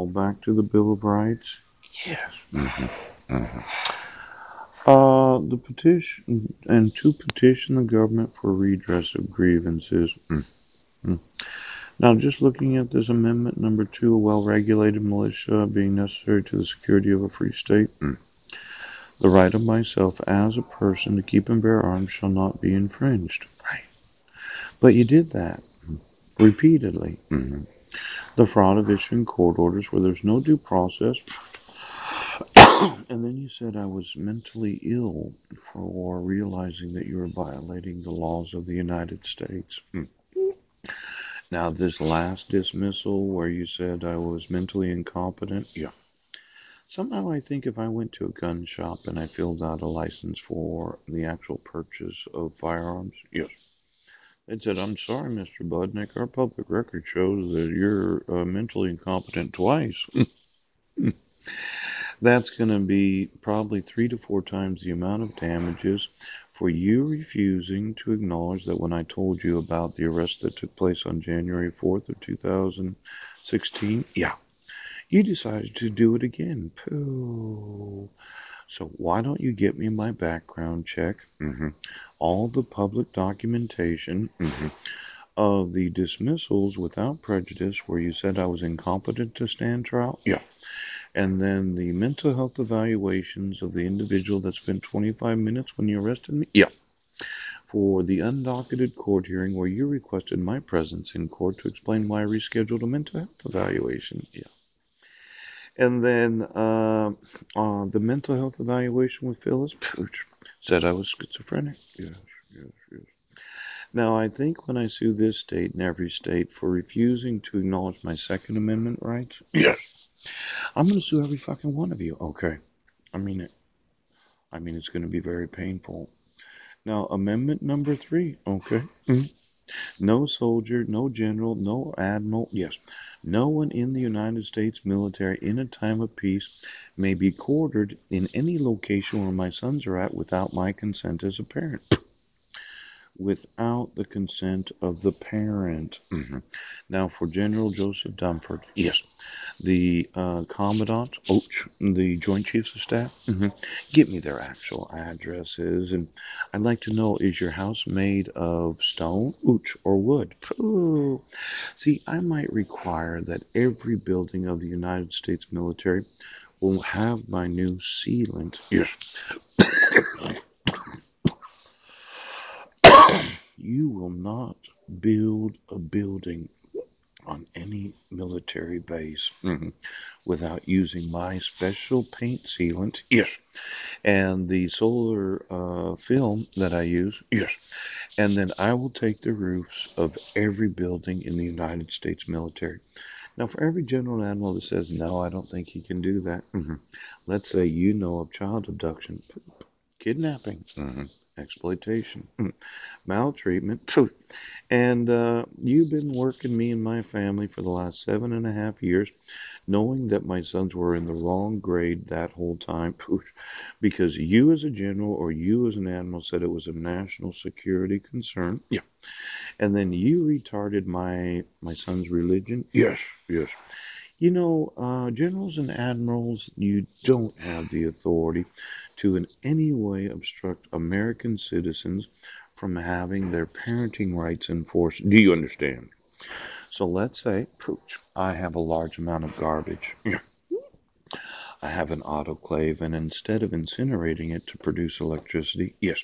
back to the Bill of Rights? Yes. The petition and to petition the government for redress of grievances. Mm. Now, just looking at this amendment number two, a well-regulated militia being necessary to the security of a free state. The right of myself as a person to keep and bear arms shall not be infringed. Right. But you did that repeatedly. The fraud of issuing court orders where there's no due process. And then you said I was mentally ill for realizing that you were violating the laws of the United States. Now, this last dismissal where you said I was mentally incompetent, yeah. Somehow I think if I went to a gun shop and I filled out a license for the actual purchase of firearms, yes. They said, I'm sorry, Mr. Budnick, our public record shows that you're mentally incompetent twice. That's going to be probably 3 to 4 times the amount of damages for you refusing to acknowledge that when I told you about the arrest that took place on January 4th of 2016, yeah, you decided to do it again. Pooh. So why don't you get me my background check, all the public documentation of the dismissals without prejudice where you said I was incompetent to stand trial? Yeah. And then the mental health evaluations of the individual that spent 25 minutes when you arrested me? Yeah. For the undocketed court hearing where you requested my presence in court to explain why I rescheduled a mental health evaluation? Yeah. And then the mental health evaluation with Phyllis said I was schizophrenic. Yes, yes, yes. Now, I think when I sue this state and every state for refusing to acknowledge my Second Amendment rights, yes, I'm going to sue every fucking one of you. Okay. I mean it. I mean, it's going to be very painful. Now, Amendment number three. Okay. No soldier, no general, no admiral, yes, no one in the United States military in a time of peace may be quartered in any location where my sons are at without my consent as a parent. Without the consent of the parent. Now, for General Joseph Dunford, yes, the Commandant, the Joint Chiefs of Staff, give me their actual addresses. And I'd like to know, is your house made of stone, or wood? Ooh. See, I might require that every building of the United States military will have my new sealant. Yes. You will not build a building on any military base without using my special paint sealant. Yes. And the solar film that I use. Yes. And then I will take the roofs of every building in the United States military. Now, for every general and admiral that says, no, I don't think he can do that, let's say you know of child abduction, kidnapping, exploitation, maltreatment, and you've been working me and my family for the last 7.5 years, knowing that my sons were in the wrong grade that whole time, because you as a general or you as an admiral said it was a national security concern. Yeah. And then you retarded my son's religion. Yes, yes. You know, generals and admirals, you don't have the authority to in any way obstruct American citizens from having their parenting rights enforced. Do you understand? So let's say, pooch, I have a large amount of garbage. Yeah. I have an autoclave, and instead of incinerating it to produce electricity, yes,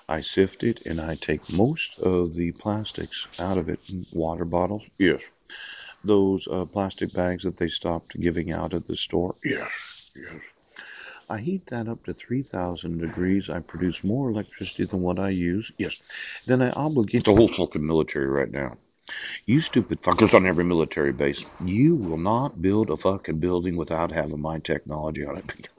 I sift it and I take most of the plastics out of it. Water bottles, yes. Those plastic bags that they stopped giving out at the store, yes, yes. I heat that up to 3,000 degrees. I produce more electricity than what I use. Yes. Then I obligate the whole fucking military right now. You stupid fuckers on every military base. You will not build a fucking building without having my technology on it.